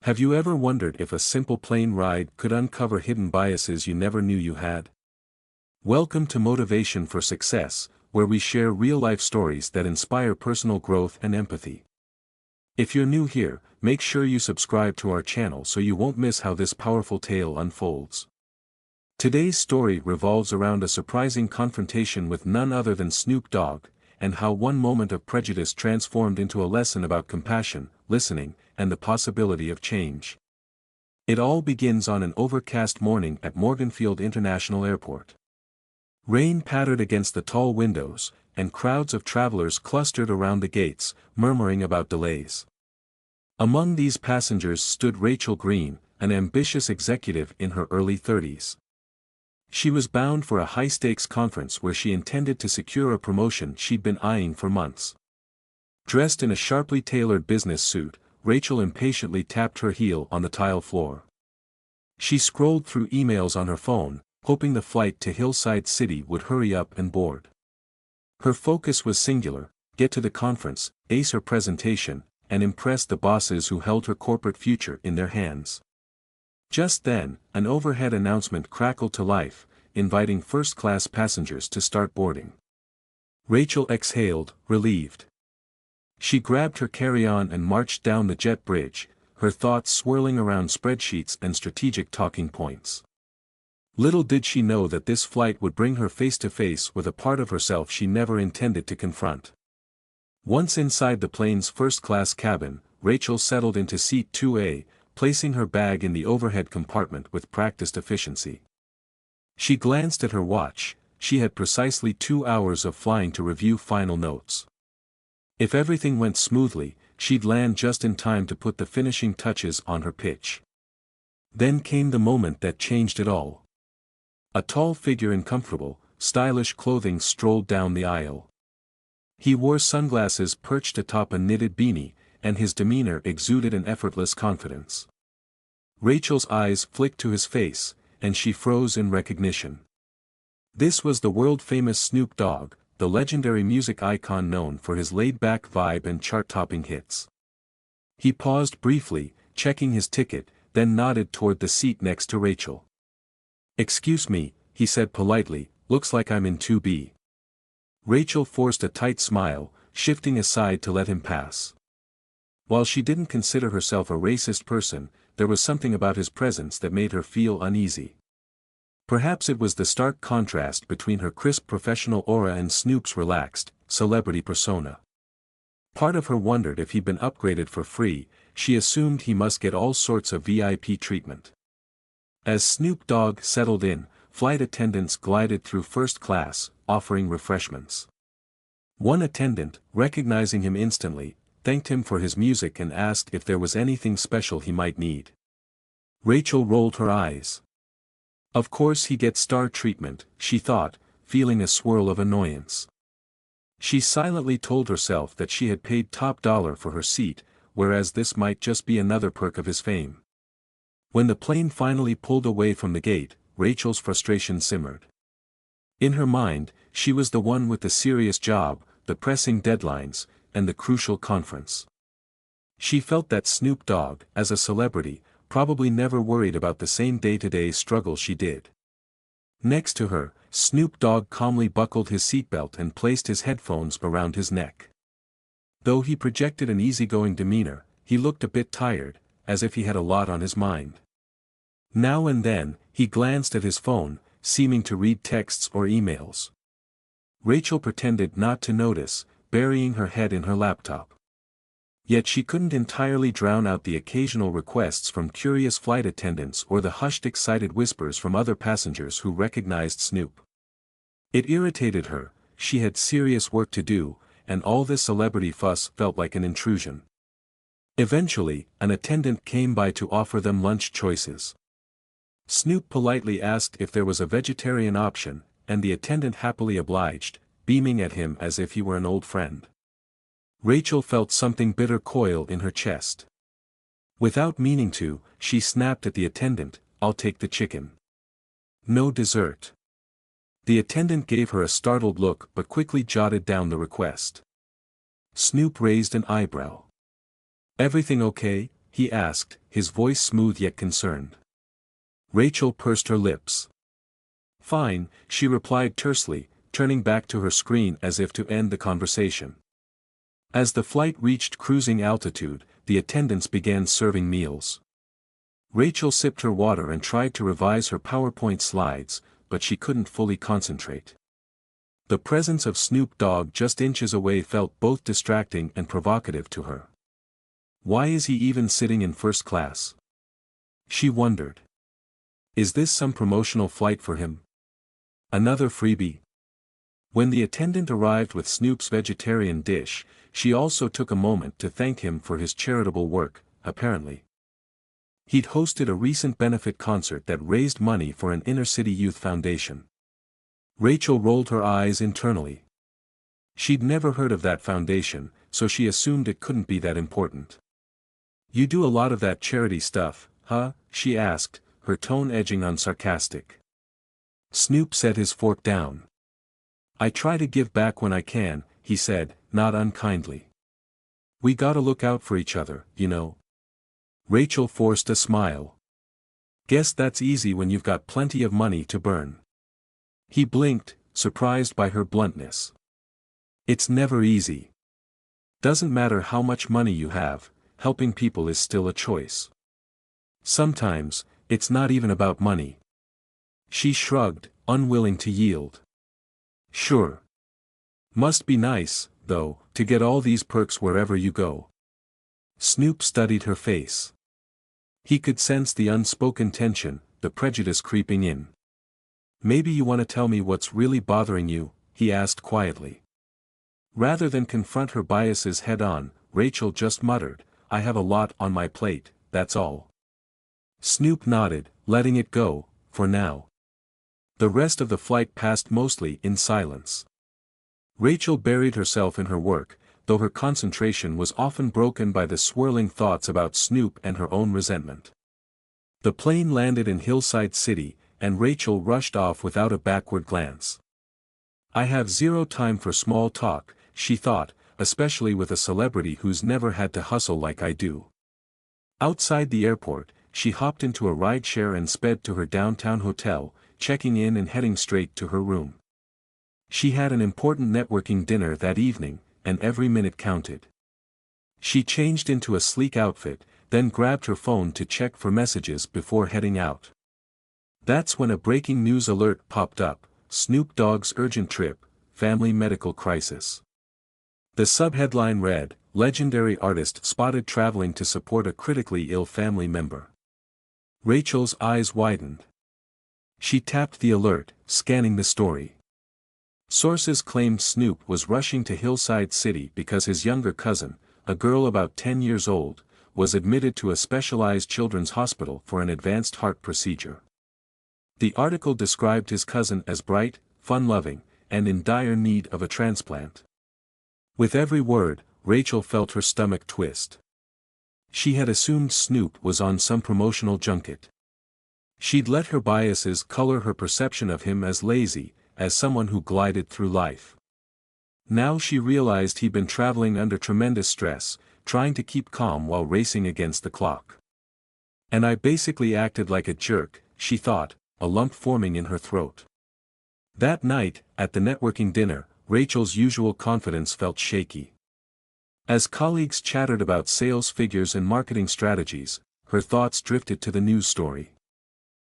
Have you ever wondered if a simple plane ride could uncover hidden biases you never knew you had? Welcome to Motivation for Success, where we share real-life stories that inspire personal growth and empathy. If you're new here, make sure you subscribe to our channel so you won't miss how this powerful tale unfolds. Today's story revolves around a surprising confrontation with none other than Snoop Dogg, and how one moment of prejudice transformed into a lesson about compassion, listening, and the possibility of change. It all begins on an overcast morning at Morganfield International Airport. Rain pattered against the tall windows, and crowds of travelers clustered around the gates, murmuring about delays. Among these passengers stood Rachel Green, an ambitious executive in her early 30s. She was bound for a high-stakes conference where she intended to secure a promotion she'd been eyeing for months. Dressed in a sharply tailored business suit, Rachel impatiently tapped her heel on the tile floor. She scrolled through emails on her phone, hoping the flight to Hillside City would hurry up and board. Her focus was singular: get to the conference, ace her presentation, and impress the bosses who held her corporate future in their hands. Just then, an overhead announcement crackled to life, inviting first-class passengers to start boarding. Rachel exhaled, relieved. She grabbed her carry-on and marched down the jet bridge, her thoughts swirling around spreadsheets and strategic talking points. Little did she know that this flight would bring her face-to-face with a part of herself she never intended to confront. Once inside the plane's first-class cabin, Rachel settled into seat 2A, placing her bag in the overhead compartment with practiced efficiency. She glanced at her watch. She had precisely 2 hours of flying to review final notes. If everything went smoothly, she'd land just in time to put the finishing touches on her pitch. Then came the moment that changed it all. A tall figure in comfortable, stylish clothing strolled down the aisle. He wore sunglasses perched atop a knitted beanie, and his demeanor exuded an effortless confidence. Rachel's eyes flicked to his face, and she froze in recognition. This was the world-famous Snoop Dogg, the legendary music icon known for his laid-back vibe and chart-topping hits. He paused briefly, checking his ticket, then nodded toward the seat next to Rachel. "Excuse me," he said politely, "looks like I'm in 2B." Rachel forced a tight smile, shifting aside to let him pass. While she didn't consider herself a racist person, there was something about his presence that made her feel uneasy. Perhaps it was the stark contrast between her crisp professional aura and Snoop's relaxed, celebrity persona. Part of her wondered if he'd been upgraded for free. She assumed he must get all sorts of VIP treatment. As Snoop Dogg settled in, flight attendants glided through first class, offering refreshments. One attendant, recognizing him instantly, thanked him for his music and asked if there was anything special he might need. Rachel rolled her eyes. Of course he gets star treatment, she thought, feeling a swirl of annoyance. She silently told herself that she had paid top dollar for her seat, whereas this might just be another perk of his fame. When the plane finally pulled away from the gate, Rachel's frustration simmered. In her mind, she was the one with the serious job, the pressing deadlines, and the crucial conference. She felt that Snoop Dogg, as a celebrity, probably never worried about the same day-to-day struggle she did. Next to her, Snoop Dogg calmly buckled his seatbelt and placed his headphones around his neck. Though he projected an easygoing demeanor, he looked a bit tired, as if he had a lot on his mind. Now and then, he glanced at his phone, seeming to read texts or emails. Rachel pretended not to notice, burying her head in her laptop. Yet she couldn't entirely drown out the occasional requests from curious flight attendants or the hushed excited whispers from other passengers who recognized Snoop. It irritated her. She had serious work to do, and all this celebrity fuss felt like an intrusion. Eventually, an attendant came by to offer them lunch choices. Snoop politely asked if there was a vegetarian option, and the attendant happily obliged, beaming at him as if he were an old friend. Rachel felt something bitter coil in her chest. Without meaning to, she snapped at the attendant, "I'll take the chicken. No dessert." The attendant gave her a startled look but quickly jotted down the request. Snoop raised an eyebrow. "Everything okay?" he asked, his voice smooth yet concerned. Rachel pursed her lips. Fine, she replied tersely, turning back to her screen as if to end the conversation. As the flight reached cruising altitude, the attendants began serving meals. Rachel sipped her water and tried to revise her PowerPoint slides, but she couldn't fully concentrate. The presence of Snoop Dogg just inches away felt both distracting and provocative to her. Why is he even sitting in first class? She wondered. Is this some promotional flight for him? Another freebie? When the attendant arrived with Snoop's vegetarian dish, she also took a moment to thank him for his charitable work, apparently. He'd hosted a recent benefit concert that raised money for an inner-city youth foundation. Rachel rolled her eyes internally. She'd never heard of that foundation, so she assumed it couldn't be that important. You do a lot of that charity stuff, huh? She asked, her tone edging on sarcastic. Snoop set his fork down. I try to give back when I can, he said, not unkindly. We gotta look out for each other, you know. Rachel forced a smile. Guess that's easy when you've got plenty of money to burn. He blinked, surprised by her bluntness. It's never easy. Doesn't matter how much money you have, helping people is still a choice. Sometimes, it's not even about money. She shrugged, unwilling to yield. Sure. Must be nice, though, to get all these perks wherever you go. Snoop studied her face. He could sense the unspoken tension, the prejudice creeping in. Maybe you want to tell me what's really bothering you, he asked quietly. Rather than confront her biases head-on, Rachel just muttered, I have a lot on my plate, that's all. Snoop nodded, letting it go, for now. The rest of the flight passed mostly in silence. Rachel buried herself in her work, though her concentration was often broken by the swirling thoughts about Snoop and her own resentment. The plane landed in Hillside City, and Rachel rushed off without a backward glance. I have zero time for small talk, she thought, especially with a celebrity who's never had to hustle like I do. Outside the airport, she hopped into a rideshare and sped to her downtown hotel, checking in and heading straight to her room. She had an important networking dinner that evening, and every minute counted. She changed into a sleek outfit, then grabbed her phone to check for messages before heading out. That's when a breaking news alert popped up, Snoop Dogg's urgent trip, family medical crisis. The subheadline read, legendary artist spotted traveling to support a critically ill family member. Rachel's eyes widened. She tapped the alert, scanning the story. Sources claimed Snoop was rushing to Hillside City because his younger cousin, a girl about 10 years old, was admitted to a specialized children's hospital for an advanced heart procedure. The article described his cousin as bright, fun-loving, and in dire need of a transplant. With every word, Rachel felt her stomach twist. She had assumed Snoop was on some promotional junket. She'd let her biases color her perception of him as lazy, as someone who glided through life. Now she realized he'd been traveling under tremendous stress, trying to keep calm while racing against the clock. And I basically acted like a jerk, she thought, a lump forming in her throat. That night, at the networking dinner, Rachel's usual confidence felt shaky. As colleagues chattered about sales figures and marketing strategies, her thoughts drifted to the news story.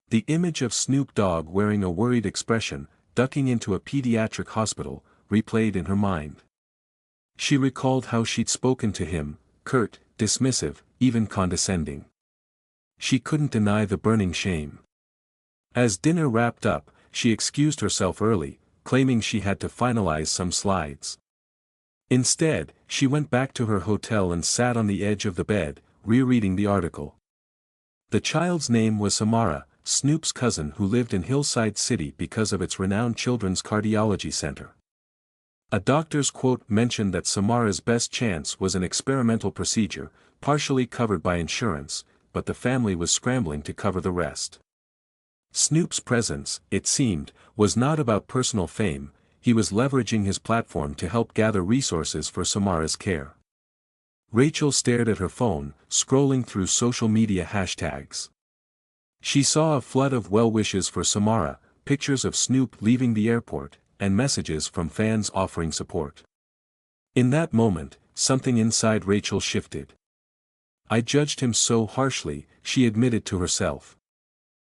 The image of Snoop Dogg wearing a worried expression, ducking into a pediatric hospital, replayed in her mind. She recalled how she'd spoken to him, curt, dismissive, even condescending. She couldn't deny the burning shame. As dinner wrapped up, she excused herself early, claiming she had to finalize some slides. Instead, she went back to her hotel and sat on the edge of the bed, rereading the article. The child's name was Samara, Snoop's cousin who lived in Hillside City because of its renowned children's cardiology center. A doctor's quote mentioned that Samara's best chance was an experimental procedure, partially covered by insurance, but the family was scrambling to cover the rest. Snoop's presence, it seemed, was not about personal fame, he was leveraging his platform to help gather resources for Samara's care. Rachel stared at her phone, scrolling through social media hashtags. She saw a flood of well wishes for Samara, pictures of Snoop leaving the airport, and messages from fans offering support. In that moment, something inside Rachel shifted. I judged him so harshly, she admitted to herself.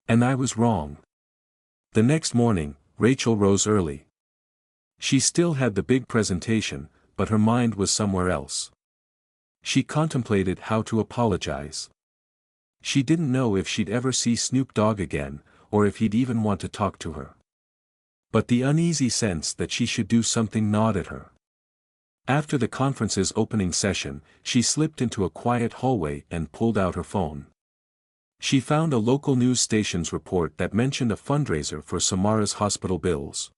And I was wrong. The next morning, Rachel rose early. She still had the big presentation, but her mind was somewhere else. She contemplated how to apologize. She didn't know if she'd ever see Snoop Dogg again, or if he'd even want to talk to her. But the uneasy sense that she should do something gnawed at her. After the conference's opening session, she slipped into a quiet hallway and pulled out her phone. She found a local news station's report that mentioned a fundraiser for Samara's hospital bills.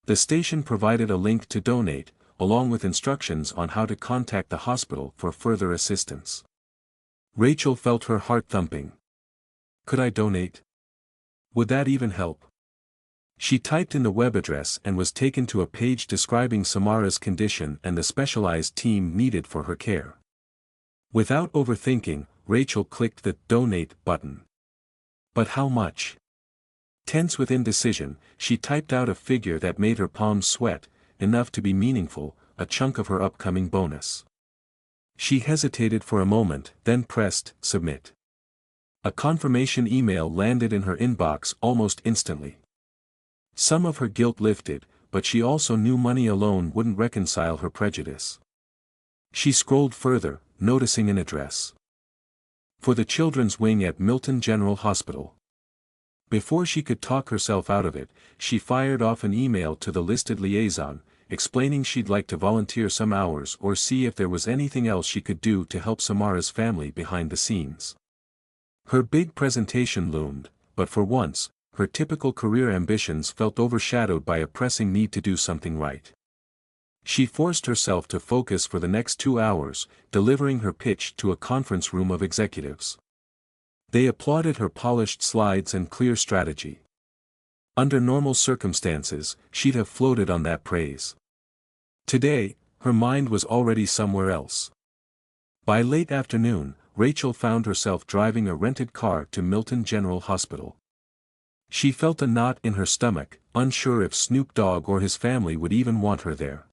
The station provided a link to donate, along with instructions on how to contact the hospital for further assistance. Rachel felt her heart thumping. Could I donate? Would that even help? She typed in the web address and was taken to a page describing Samara's condition and the specialized team needed for her care. Without overthinking, Rachel clicked the Donate button. But how much? Tense with indecision, she typed out a figure that made her palms sweat, enough to be meaningful, a chunk of her upcoming bonus. She hesitated for a moment, then pressed Submit. A confirmation email landed in her inbox almost instantly. Some of her guilt lifted, but she also knew money alone wouldn't reconcile her prejudice. She scrolled further, noticing an address. For the children's wing at Milton General Hospital. Before she could talk herself out of it, she fired off an email to the listed liaison, explaining she'd like to volunteer some hours or see if there was anything else she could do to help Samara's family behind the scenes. Her big presentation loomed, but for once, her typical career ambitions felt overshadowed by a pressing need to do something right. She forced herself to focus for the next 2 hours, delivering her pitch to a conference room of executives. They applauded her polished slides and clear strategy. Under normal circumstances, she'd have floated on that praise. Today, her mind was already somewhere else. By late afternoon, Rachel found herself driving a rented car to Milton General Hospital. She felt a knot in her stomach, unsure if Snoop Dogg or his family would even want her there.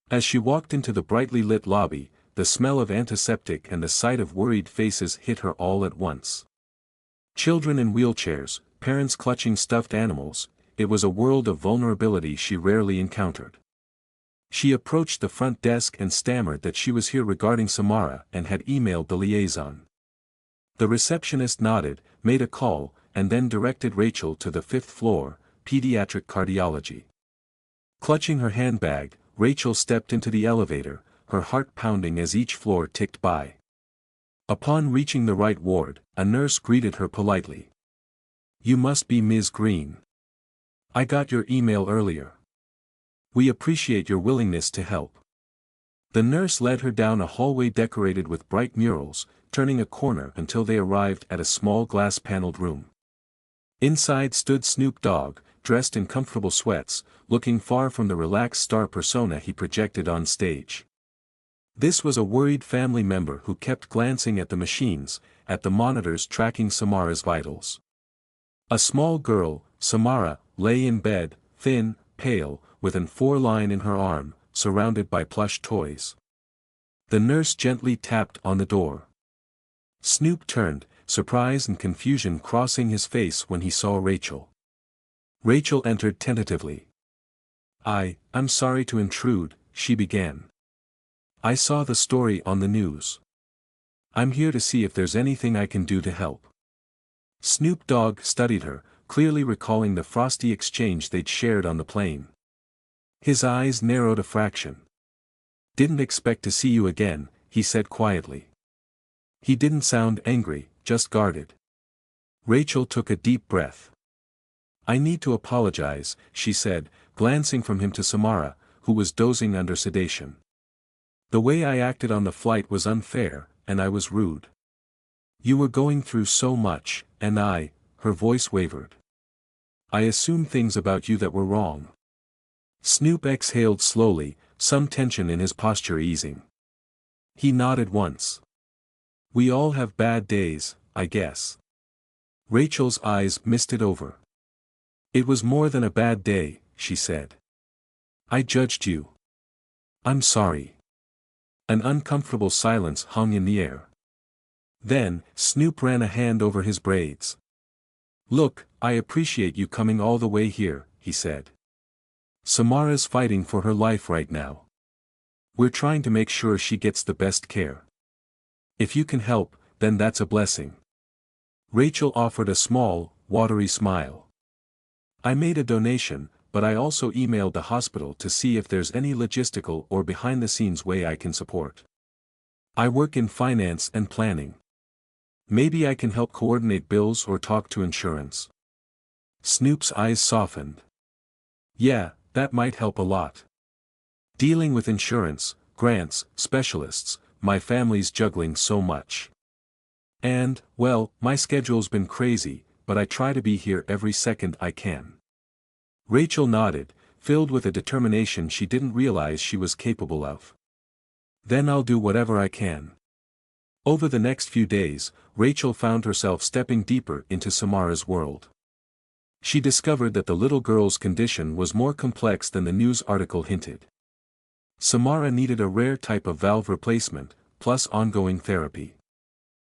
As she walked into the brightly lit lobby, the smell of antiseptic and the sight of worried faces hit her all at once. Children in wheelchairs, parents clutching stuffed animals, it was a world of vulnerability she rarely encountered. She approached the front desk and stammered that she was here regarding Samara and had emailed the liaison. The receptionist nodded, made a call, and then directed Rachel to the 5th floor, pediatric cardiology. Clutching her handbag, Rachel stepped into the elevator, her heart pounding as each floor ticked by. Upon reaching the right ward, a nurse greeted her politely. "You must be Ms. Green. I got your email earlier. We appreciate your willingness to help." The nurse led her down a hallway decorated with bright murals, turning a corner until they arrived at a small glass-paneled room. Inside stood Snoop Dogg, dressed in comfortable sweats, looking far from the relaxed star persona he projected on stage. This was a worried family member who kept glancing at the machines, at the monitors tracking Samara's vitals. A small girl, Samara, lay in bed, thin, pale, with an 4-line in her arm, surrounded by plush toys. The nurse gently tapped on the door. Snoop turned, surprise and confusion crossing his face when he saw Rachel. Rachel entered tentatively. I'm sorry to intrude," she began. "I saw the story on the news. I'm here to see if there's anything I can do to help." Snoop Dogg studied her, clearly recalling the frosty exchange they'd shared on the plane. His eyes narrowed a fraction. "Didn't expect to see you again," he said quietly. He didn't sound angry, just guarded. Rachel took a deep breath. "I need to apologize," she said, glancing from him to Samara, who was dozing under sedation. "The way I acted on the flight was unfair, and I was rude. You were going through so much, and her voice wavered. "I assumed things about you that were wrong." Snoop exhaled slowly, some tension in his posture easing. He nodded once. We all have bad days, I guess. Rachel's eyes misted over. It was more than a bad day, she said. I judged you. I'm sorry. An uncomfortable silence hung in the air. Then, Snoop ran a hand over his braids. Look, I appreciate you coming all the way here, he said. Samara's fighting for her life right now. We're trying to make sure she gets the best care. If you can help, then that's a blessing. Rachel offered a small, watery smile. I made a donation, but I also emailed the hospital to see if there's any logistical or behind-the-scenes way I can support. I work in finance and planning. Maybe I can help coordinate bills or talk to insurance. Snoop's eyes softened. Yeah, that might help a lot. Dealing with insurance, grants, specialists, my family's juggling so much. And, well, my schedule's been crazy, but I try to be here every second I can. Rachel nodded, filled with a determination she didn't realize she was capable of. Then I'll do whatever I can. Over the next few days, Rachel found herself stepping deeper into Samara's world. She discovered that the little girl's condition was more complex than the news article hinted. Samara needed a rare type of valve replacement, plus ongoing therapy.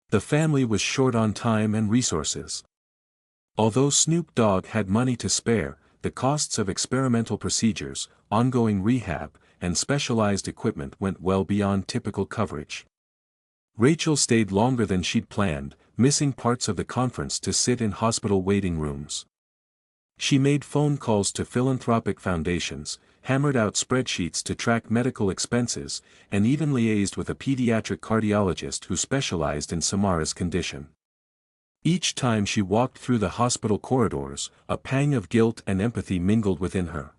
The family was short on time and resources. Although Snoop Dogg had money to spare, the costs of experimental procedures, ongoing rehab, and specialized equipment went well beyond typical coverage. Rachel stayed longer than she'd planned, missing parts of the conference to sit in hospital waiting rooms. She made phone calls to philanthropic foundations, hammered out spreadsheets to track medical expenses, and even liaised with a pediatric cardiologist who specialized in Samara's condition. Each time she walked through the hospital corridors, a pang of guilt and empathy mingled within her.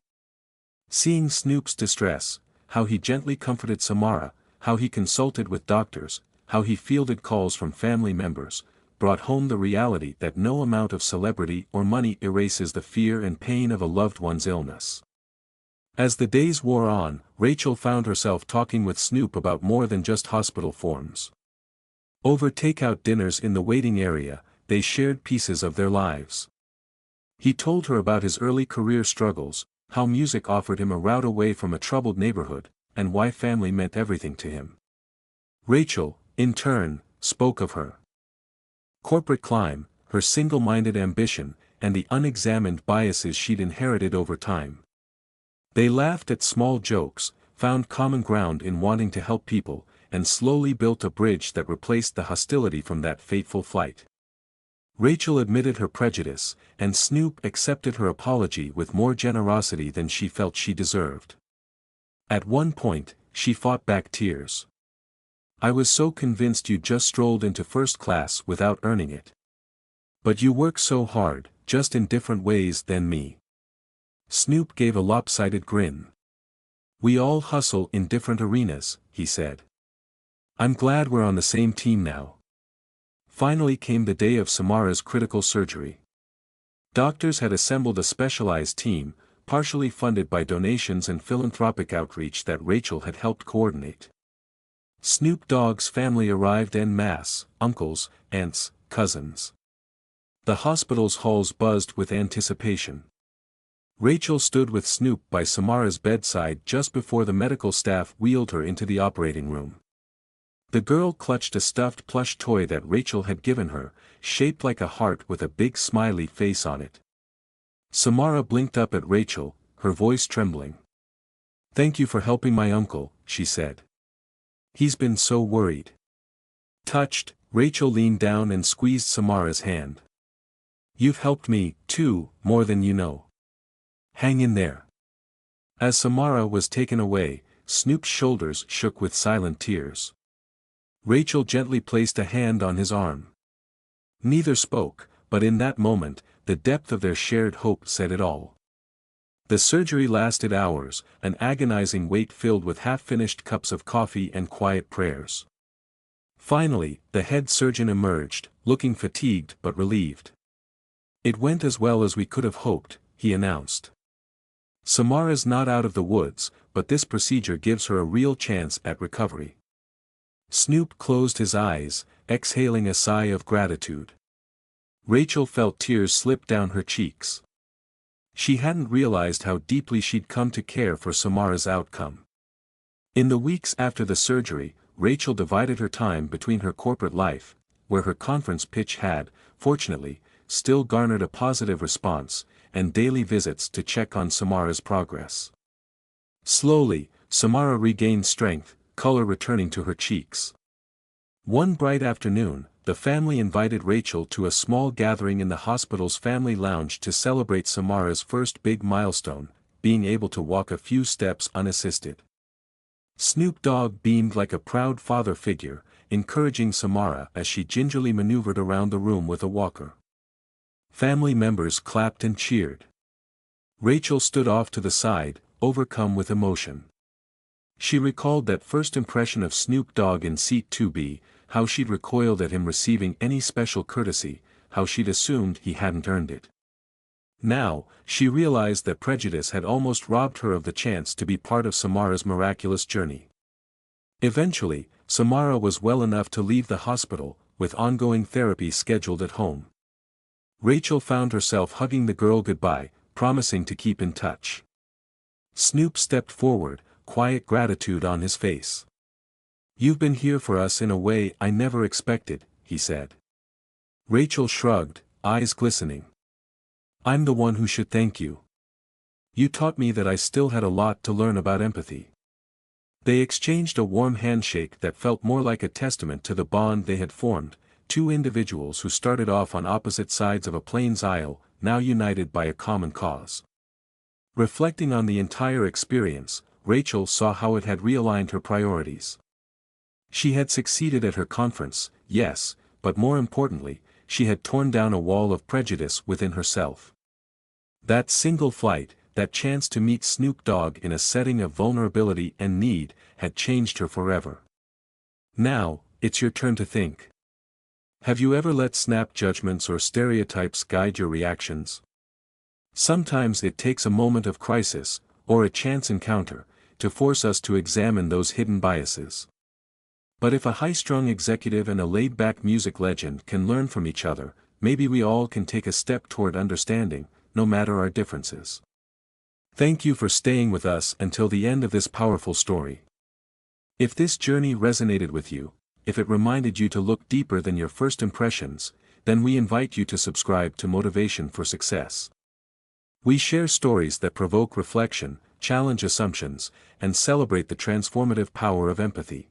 Seeing Snoop's distress, how he gently comforted Samara, how he consulted with doctors, how he fielded calls from family members, brought home the reality that no amount of celebrity or money erases the fear and pain of a loved one's illness. As the days wore on, Rachel found herself talking with Snoop about more than just hospital forms. Over takeout dinners in the waiting area, they shared pieces of their lives. He told her about his early career struggles, how music offered him a route away from a troubled neighborhood, and why family meant everything to him. Rachel, in turn, spoke of her corporate climb, her single-minded ambition, and the unexamined biases she'd inherited over time. They laughed at small jokes, found common ground in wanting to help people, and slowly built a bridge that replaced the hostility from that fateful flight. Rachel admitted her prejudice, and Snoop accepted her apology with more generosity than she felt she deserved. At one point, she fought back tears. I was so convinced you just strolled into first class without earning it. But you work so hard, just in different ways than me. Snoop gave a lopsided grin. We all hustle in different arenas, he said. I'm glad we're on the same team now. Finally came the day of Samara's critical surgery. Doctors had assembled a specialized team, partially funded by donations and philanthropic outreach that Rachel had helped coordinate. Snoop Dogg's family arrived en masse, uncles, aunts, cousins. The hospital's halls buzzed with anticipation. Rachel stood with Snoop by Samara's bedside just before the medical staff wheeled her into the operating room. The girl clutched a stuffed plush toy that Rachel had given her, shaped like a heart with a big smiley face on it. Samara blinked up at Rachel, her voice trembling. Thank you for helping my uncle, she said. He's been so worried. Touched, Rachel leaned down and squeezed Samara's hand. You've helped me, too, more than you know. Hang in there. As Samara was taken away, Snoop's shoulders shook with silent tears. Rachel gently placed a hand on his arm. Neither spoke, but in that moment, the depth of their shared hope said it all. The surgery lasted hours, an agonizing wait filled with half-finished cups of coffee and quiet prayers. Finally, the head surgeon emerged, looking fatigued but relieved. It went as well as we could have hoped, he announced. Samara's not out of the woods, but this procedure gives her a real chance at recovery. Snoop closed his eyes, exhaling a sigh of gratitude. Rachel felt tears slip down her cheeks. She hadn't realized how deeply she'd come to care for Samara's outcome. In the weeks after the surgery, Rachel divided her time between her corporate life, where her conference pitch had, fortunately, still garnered a positive response, and daily visits to check on Samara's progress. Slowly, Samara regained strength, color returning to her cheeks. One bright afternoon, the family invited Rachel to a small gathering in the hospital's family lounge to celebrate Samara's first big milestone, being able to walk a few steps unassisted. Snoop Dogg beamed like a proud father figure, encouraging Samara as she gingerly maneuvered around the room with a walker. Family members clapped and cheered. Rachel stood off to the side, overcome with emotion. She recalled that first impression of Snoop Dogg in seat 2B, how she'd recoiled at him receiving any special courtesy, how she'd assumed he hadn't earned it. Now, she realized that prejudice had almost robbed her of the chance to be part of Samara's miraculous journey. Eventually, Samara was well enough to leave the hospital, with ongoing therapy scheduled at home. Rachel found herself hugging the girl goodbye, promising to keep in touch. Snoop stepped forward, quiet gratitude on his face. "You've been here for us in a way I never expected," he said. Rachel shrugged, eyes glistening. "I'm the one who should thank you. You taught me that I still had a lot to learn about empathy." They exchanged a warm handshake that felt more like a testament to the bond they had formed, two individuals who started off on opposite sides of a plane's aisle, now united by a common cause. Reflecting on the entire experience, Rachel saw how it had realigned her priorities. She had succeeded at her conference, yes, but more importantly, she had torn down a wall of prejudice within herself. That single flight, that chance to meet Snoop Dogg in a setting of vulnerability and need, had changed her forever. Now, it's your turn to think. Have you ever let snap judgments or stereotypes guide your reactions? Sometimes it takes a moment of crisis, or a chance encounter, to force us to examine those hidden biases. But if a high-strung executive and a laid-back music legend can learn from each other, maybe we all can take a step toward understanding, no matter our differences. Thank you for staying with us until the end of this powerful story. If this journey resonated with you, if it reminded you to look deeper than your first impressions, then we invite you to subscribe to Motivation for Success. We share stories that provoke reflection, challenge assumptions, and celebrate the transformative power of empathy.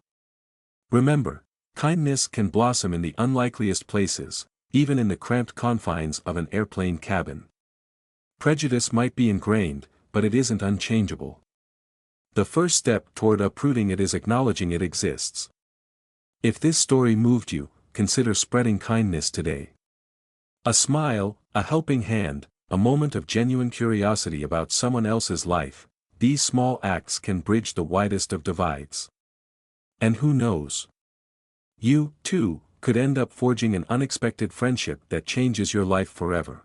Remember, kindness can blossom in the unlikeliest places, even in the cramped confines of an airplane cabin. Prejudice might be ingrained, but it isn't unchangeable. The first step toward uprooting it is acknowledging it exists. If this story moved you, consider spreading kindness today. A smile, a helping hand, a moment of genuine curiosity about someone else's life, these small acts can bridge the widest of divides. And who knows? You, too, could end up forging an unexpected friendship that changes your life forever.